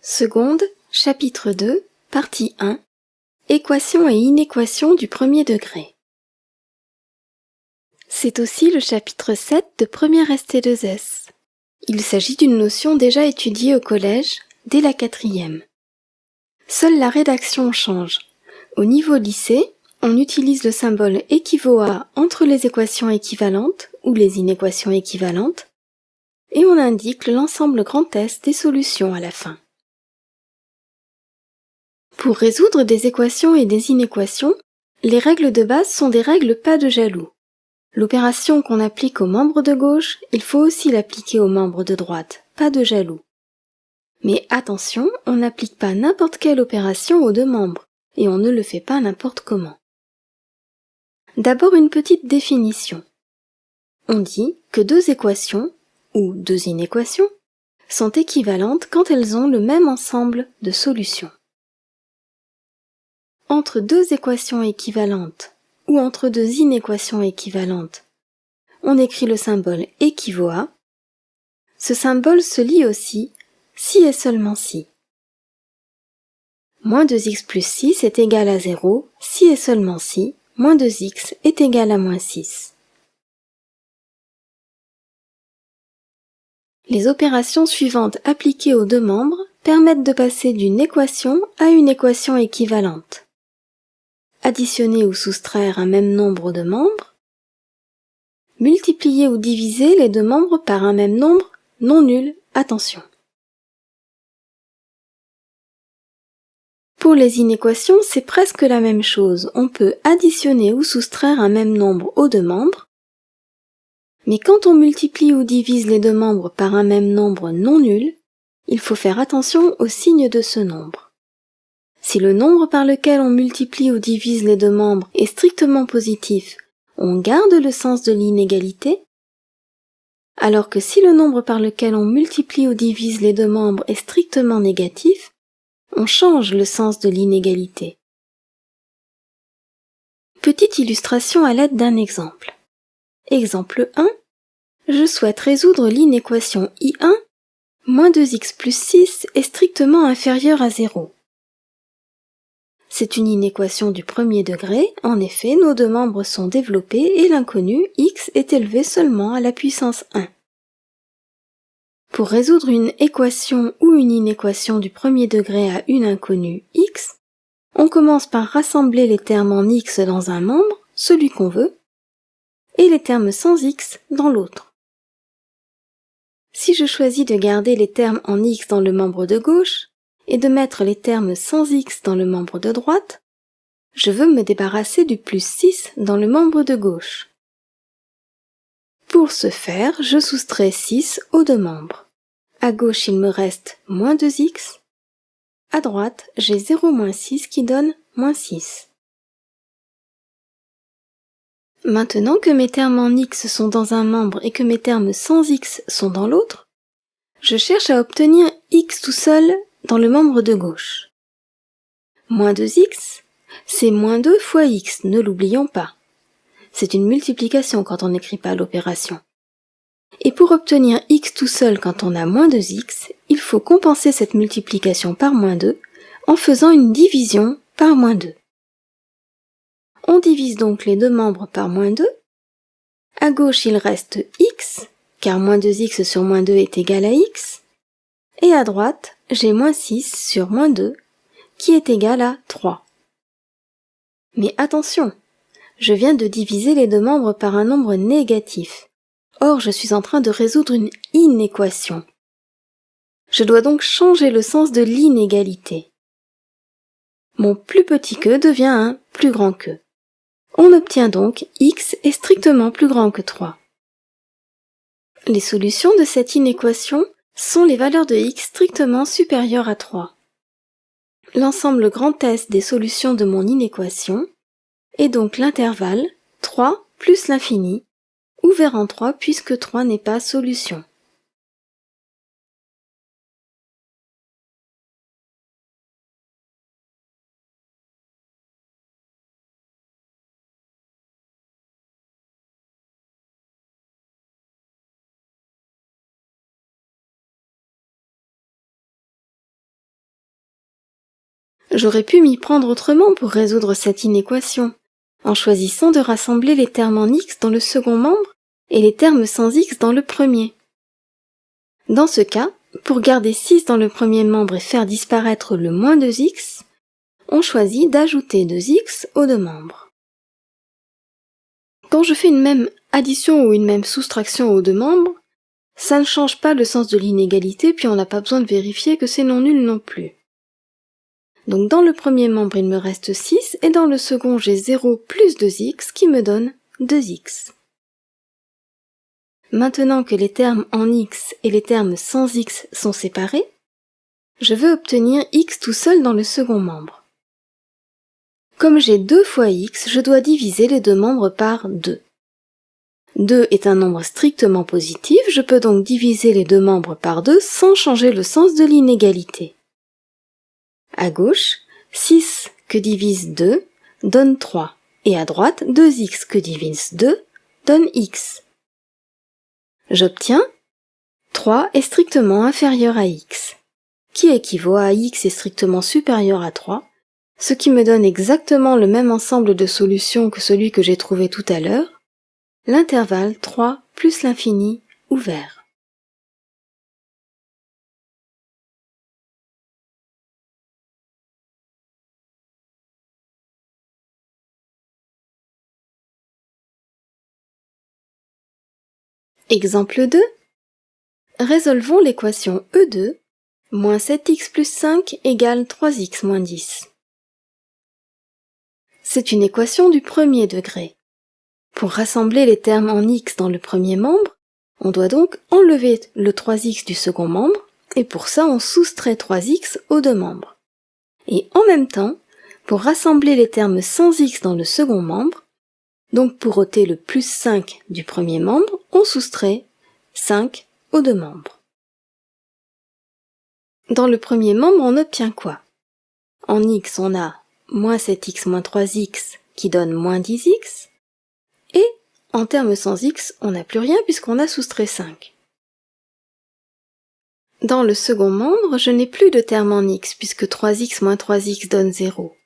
Seconde, chapitre 2, partie 1, Équations et inéquations du premier degré. C'est aussi le chapitre 7 de première ST2S. Il s'agit d'une notion déjà étudiée au collège, dès la 4e. Seule la rédaction change. Au niveau lycée, on utilise le symbole équivaut à entre les équations équivalentes ou les inéquations équivalentes, et on indique l'ensemble grand S des solutions à la fin. Pour résoudre des équations et des inéquations, les règles de base sont des règles pas de jaloux. L'opération qu'on applique aux membres de gauche, il faut aussi l'appliquer aux membres de droite, pas de jaloux. Mais attention, on n'applique pas n'importe quelle opération aux deux membres, et on ne le fait pas n'importe comment. D'abord une petite définition. On dit que deux équations, ou deux inéquations, sont équivalentes quand elles ont le même ensemble de solutions. Entre deux équations équivalentes ou entre deux inéquations équivalentes, on écrit le symbole équivaut à. Ce symbole se lit aussi si et seulement si. Moins 2x plus 6 est égal à 0 si et seulement si moins 2x est égal à moins 6. Les opérations suivantes appliquées aux deux membres permettent de passer d'une équation à une équation équivalente. Additionner ou soustraire un même nombre de membres, multiplier ou diviser les deux membres par un même nombre non nul, attention. Pour les inéquations, c'est presque la même chose. On peut additionner ou soustraire un même nombre aux deux membres, mais quand on multiplie ou divise les deux membres par un même nombre non nul, il faut faire attention au signe de ce nombre. Si le nombre par lequel on multiplie ou divise les deux membres est strictement positif, on garde le sens de l'inégalité, alors que si le nombre par lequel on multiplie ou divise les deux membres est strictement négatif, on change le sens de l'inégalité. Petite illustration à l'aide d'un exemple. Exemple 1. Je souhaite résoudre l'inéquation I1, moins 2x plus 6 est strictement inférieur à 0. C'est une inéquation du premier degré, en effet, nos deux membres sont développés et l'inconnu x est élevé seulement à la puissance 1. Pour résoudre une équation ou une inéquation du premier degré à une inconnue x, on commence par rassembler les termes en x dans un membre, celui qu'on veut, et les termes sans x dans l'autre. Si je choisis de garder les termes en x dans le membre de gauche et de mettre les termes sans x dans le membre de droite, je veux me débarrasser du plus 6 dans le membre de gauche. Pour ce faire, je soustrais 6 aux deux membres. À gauche, il me reste moins 2x. À droite, j'ai 0 moins 6 qui donne moins 6. Maintenant que mes termes en x sont dans un membre et que mes termes sans x sont dans l'autre, je cherche à obtenir x tout seul dans le membre de gauche. Moins 2x, c'est moins 2 fois x, ne l'oublions pas. C'est une multiplication quand on n'écrit pas l'opération. Et pour obtenir x tout seul quand on a moins 2x, il faut compenser cette multiplication par moins 2 en faisant une division par moins 2. On divise donc les deux membres par moins 2. À gauche, il reste x, car moins 2x sur moins 2 est égal à x. Et à droite, j'ai moins 6 sur moins 2, qui est égal à 3. Mais attention, je viens de diviser les deux membres par un nombre négatif. Or, je suis en train de résoudre une inéquation. Je dois donc changer le sens de l'inégalité. Mon plus petit que devient un plus grand que. On obtient donc x est strictement plus grand que 3. Les solutions de cette inéquation sont les valeurs de x strictement supérieures à 3. L'ensemble grand S des solutions de mon inéquation est donc l'intervalle 3 plus l'infini, ouvert en 3 puisque 3 n'est pas solution. J'aurais pu m'y prendre autrement pour résoudre cette inéquation, en choisissant de rassembler les termes en x dans le second membre et les termes sans x dans le premier. Dans ce cas, pour garder 6 dans le premier membre et faire disparaître le moins 2x, on choisit d'ajouter 2x aux deux membres. Quand je fais une même addition ou une même soustraction aux deux membres, ça ne change pas le sens de l'inégalité, puis on n'a pas besoin de vérifier que c'est non nul non plus. Donc dans le premier membre, il me reste 6, et dans le second, j'ai 0 plus 2x qui me donne 2x. Maintenant que les termes en x et les termes sans x sont séparés, je veux obtenir x tout seul dans le second membre. Comme j'ai 2 fois x, je dois diviser les deux membres par 2. 2 est un nombre strictement positif, je peux donc diviser les deux membres par 2 sans changer le sens de l'inégalité. À gauche, 6 que divise 2 donne 3, et à droite, 2x que divise 2 donne x. J'obtiens 3 est strictement inférieur à x, qui équivaut à x est strictement supérieur à 3, ce qui me donne exactement le même ensemble de solutions que celui que j'ai trouvé tout à l'heure, l'intervalle 3 plus l'infini ouvert. Exemple 2. Résolvons l'équation E2, moins 7x plus 5 égale 3x moins 10. C'est une équation du premier degré. Pour rassembler les termes en x dans le premier membre, on doit donc enlever le 3x du second membre, et pour ça on soustrait 3x aux deux membres. Et en même temps, pour rassembler les termes sans x dans le second membre, donc pour ôter le plus 5 du premier membre, on soustrait 5 aux deux membres. Dans le premier membre, on obtient quoi? En x, on a moins 7x moins 3x qui donne moins 10x, et en termes sans x, on n'a plus rien puisqu'on a soustrait 5. Dans le second membre, je n'ai plus de terme en x puisque 3x moins 3x donne 0.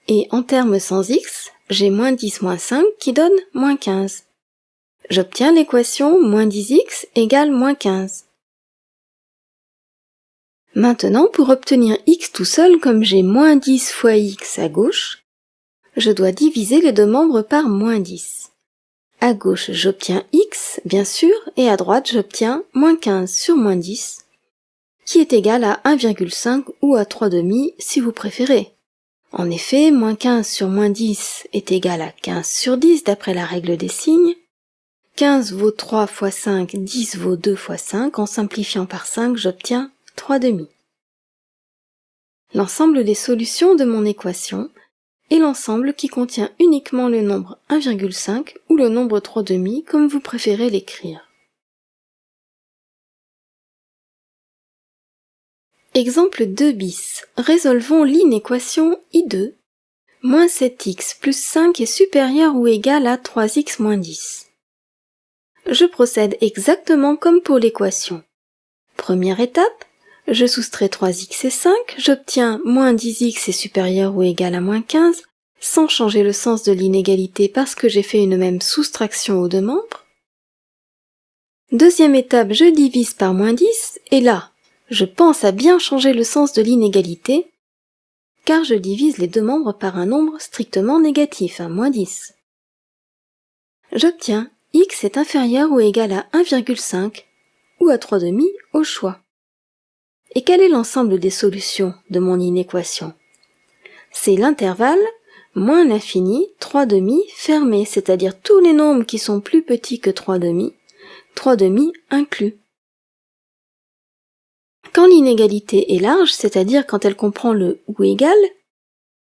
Et en termes sans x, j'ai moins 10 moins 5 qui donne moins 15. J'obtiens l'équation moins 10x égale moins 15. Maintenant, pour obtenir x tout seul, comme j'ai moins 10 fois x à gauche, je dois diviser les deux membres par moins 10. À gauche, j'obtiens x, bien sûr, et à droite, j'obtiens moins 15 sur moins 10, qui est égal à 1,5 ou à 3/2 si vous préférez. En effet, moins 15 sur moins 10 est égal à 15 sur 10 d'après la règle des signes. 15 vaut 3 fois 5, 10 vaut 2 fois 5. En simplifiant par 5, j'obtiens 3/2. L'ensemble des solutions de mon équation est l'ensemble qui contient uniquement le nombre 1,5 ou le nombre 3/2, comme vous préférez l'écrire. Exemple 2 bis. Résolvons l'inéquation I2. Moins 7x plus 5 est supérieur ou égal à 3x moins 10. Je procède exactement comme pour l'équation. Première étape, je soustrais 3x et 5, j'obtiens moins 10x est supérieur ou égal à moins 15, sans changer le sens de l'inégalité parce que j'ai fait une même soustraction aux deux membres. Deuxième étape, je divise par moins 10, et là, je pense à bien changer le sens de l'inégalité, car je divise les deux membres par un nombre strictement négatif, à moins 10. J'obtiens x est inférieur ou égal à 1,5 ou à 3/2 au choix. Et quel est l'ensemble des solutions de mon inéquation? C'est l'intervalle moins l'infini 3/2 fermé, c'est-à-dire tous les nombres qui sont plus petits que 3/2 inclus. Quand l'inégalité est large, c'est-à-dire quand elle comprend le ou égal,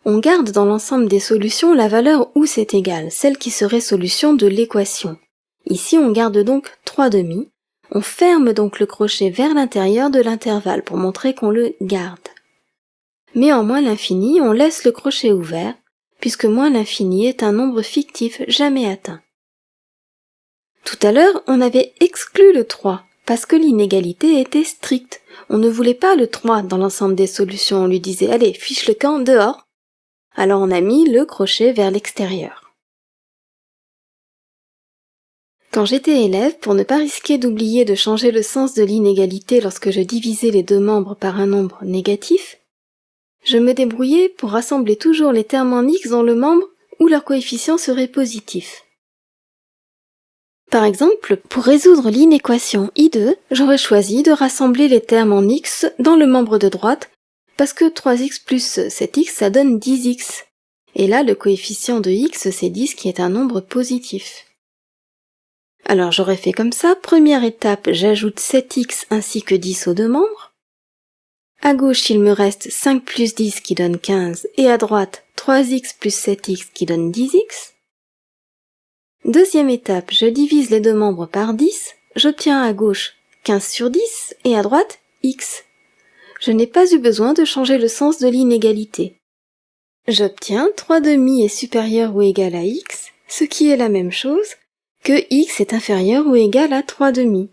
on garde dans l'ensemble des solutions la valeur où c'est égal, celle qui serait solution de l'équation. Ici, on garde donc 3/2. On ferme donc le crochet vers l'intérieur de l'intervalle pour montrer qu'on le garde. Mais en moins l'infini, on laisse le crochet ouvert, puisque moins l'infini est un nombre fictif jamais atteint. Tout à l'heure, on avait exclu le 3, parce que l'inégalité était stricte. On ne voulait pas le 3 dans l'ensemble des solutions, on lui disait « Allez, fiche le camp dehors !» Alors on a mis le crochet vers l'extérieur. Quand j'étais élève, pour ne pas risquer d'oublier de changer le sens de l'inégalité lorsque je divisais les deux membres par un nombre négatif, je me débrouillais pour rassembler toujours les termes en x dans le membre où leur coefficient serait positif. Par exemple, pour résoudre l'inéquation I2, j'aurais choisi de rassembler les termes en x dans le membre de droite, parce que 3x plus 7x ça donne 10x. Et là, le coefficient de x c'est 10 qui est un nombre positif. Alors j'aurais fait comme ça, première étape, j'ajoute 7x ainsi que 10 aux deux membres. À gauche, il me reste 5 plus 10 qui donne 15, et à droite, 3x plus 7x qui donne 10x. Deuxième étape, je divise les deux membres par 10, j'obtiens à gauche 15 sur 10, et à droite, x. Je n'ai pas eu besoin de changer le sens de l'inégalité. J'obtiens 3 demi est supérieur ou égal à x, ce qui est la même chose que x est inférieur ou égal à 3 demi.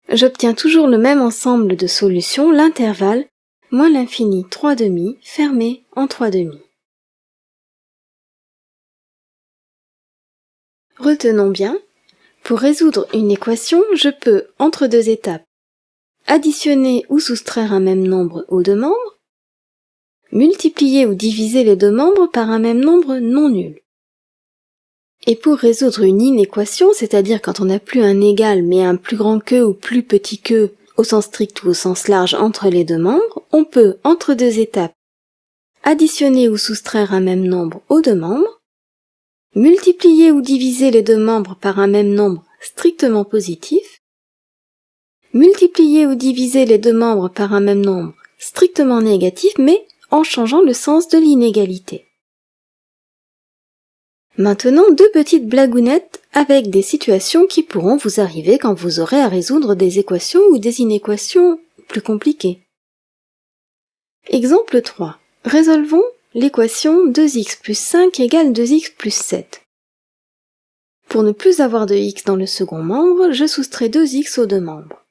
J'obtiens toujours le même ensemble de solutions, l'intervalle, moins l'infini 3 demi, fermé en 3 demi. Retenons bien, pour résoudre une équation, je peux, entre deux étapes, additionner ou soustraire un même nombre aux deux membres, multiplier ou diviser les deux membres par un même nombre non nul. Et pour résoudre une inéquation, c'est-à-dire quand on n'a plus un égal mais un plus grand que ou plus petit que, au sens strict ou au sens large entre les deux membres, on peut, entre deux étapes, additionner ou soustraire un même nombre aux deux membres, multiplier ou diviser les deux membres par un même nombre strictement positif, multiplier ou diviser les deux membres par un même nombre strictement négatif, mais en changeant le sens de l'inégalité. Maintenant, deux petites blagounettes avec des situations qui pourront vous arriver quand vous aurez à résoudre des équations ou des inéquations plus compliquées. Exemple 3. Résolvons l'équation 2x plus 5 égale 2x plus 7. Pour ne plus avoir de x dans le second membre, je soustrais 2x aux deux membres.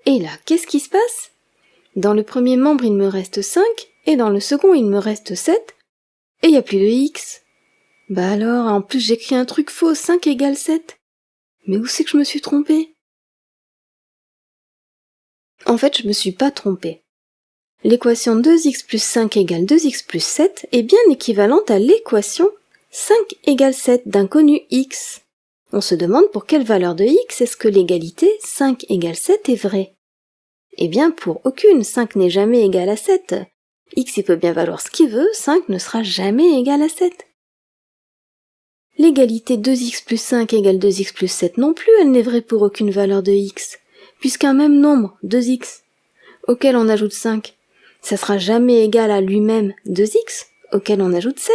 Et là, qu'est-ce qui se passe? Dans le premier membre, il me reste 5, et dans le second, il me reste 7, et il n'y a plus de x. Bah alors, en plus j'écris un truc faux, 5 égale 7. Mais où c'est que je me suis trompée? En fait, je me suis pas trompée. L'équation 2x plus 5 égale 2x plus 7 est bien équivalente à l'équation 5 égale 7 d'un connu x. On se demande pour quelle valeur de x est-ce que l'égalité 5 égale 7 est vraie. Eh bien, pour aucune, 5 n'est jamais égal à 7. X il peut bien valoir ce qu'il veut, 5 ne sera jamais égal à 7. L'égalité 2x plus 5 égale 2x plus 7 non plus, elle n'est vraie pour aucune valeur de x, puisqu'un même nombre, 2x, auquel on ajoute 5, ça sera jamais égal à lui-même 2x, auquel on ajoute 7.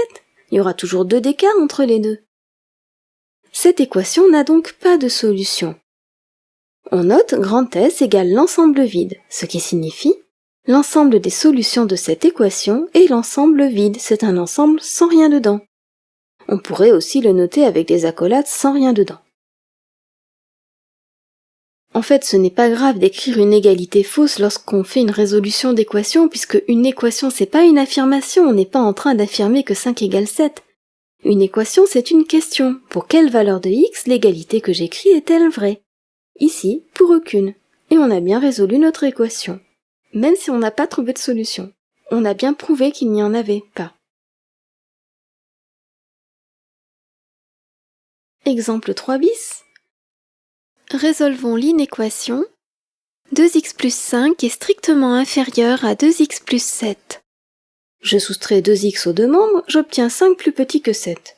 Il y aura toujours 2 d'écart entre les deux. Cette équation n'a donc pas de solution. On note grand S égale l'ensemble vide, ce qui signifie l'ensemble des solutions de cette équation est l'ensemble vide, c'est un ensemble sans rien dedans. On pourrait aussi le noter avec des accolades sans rien dedans. En fait, ce n'est pas grave d'écrire une égalité fausse lorsqu'on fait une résolution d'équation, puisque une équation c'est pas une affirmation, on n'est pas en train d'affirmer que 5 égale 7. Une équation c'est une question. Pour quelle valeur de x l'égalité que j'écris est-elle vraie? Ici, pour aucune. Et on a bien résolu notre équation. Même si on n'a pas trouvé de solution. On a bien prouvé qu'il n'y en avait pas. Exemple 3 bis. Résolvons l'inéquation 2x plus 5 est strictement inférieur à 2x plus 7. Je soustrais 2x aux deux membres, j'obtiens 5 plus petit que 7.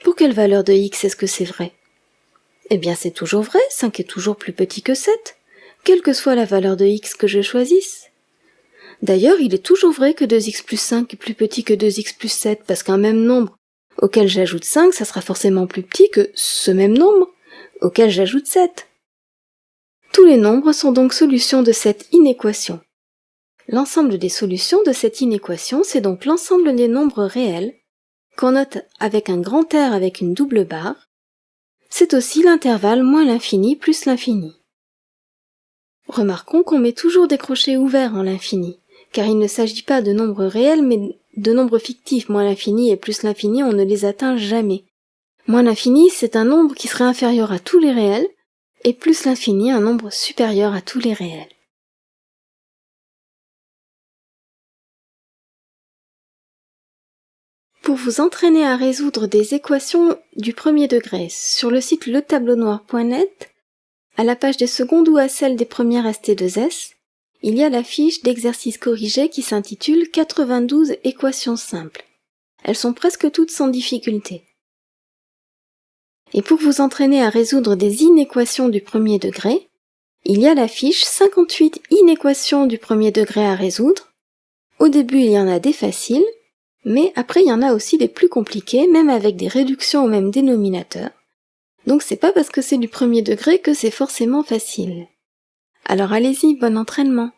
Pour quelle valeur de x est-ce que c'est vrai? Eh bien c'est toujours vrai, 5 est toujours plus petit que 7, quelle que soit la valeur de x que je choisisse. D'ailleurs, il est toujours vrai que 2x plus 5 est plus petit que 2x plus 7, parce qu'un même nombre auquel j'ajoute 5, ça sera forcément plus petit que ce même nombre auquel j'ajoute 7. Tous les nombres sont donc solutions de cette inéquation. L'ensemble des solutions de cette inéquation, c'est donc l'ensemble des nombres réels, qu'on note avec un grand R avec une double barre. C'est aussi l'intervalle moins l'infini plus l'infini. Remarquons qu'on met toujours des crochets ouverts en l'infini, car il ne s'agit pas de nombres réels mais de nombres fictifs. Moins l'infini et plus l'infini, on ne les atteint jamais. Moins l'infini, c'est un nombre qui serait inférieur à tous les réels, et plus l'infini, un nombre supérieur à tous les réels. Pour vous entraîner à résoudre des équations du premier degré, sur le site letableunoir.net, à la page des secondes ou à celle des premières ST2S, il y a la fiche d'exercices corrigés qui s'intitule 92 équations simples. Elles sont presque toutes sans difficulté. Et pour vous entraîner à résoudre des inéquations du premier degré, il y a la fiche 58 inéquations du premier degré à résoudre. Au début, il y en a des faciles, mais après il y en a aussi des plus compliquées, même avec des réductions au même dénominateur. Donc c'est pas parce que c'est du premier degré que c'est forcément facile. Alors allez-y, bon entraînement!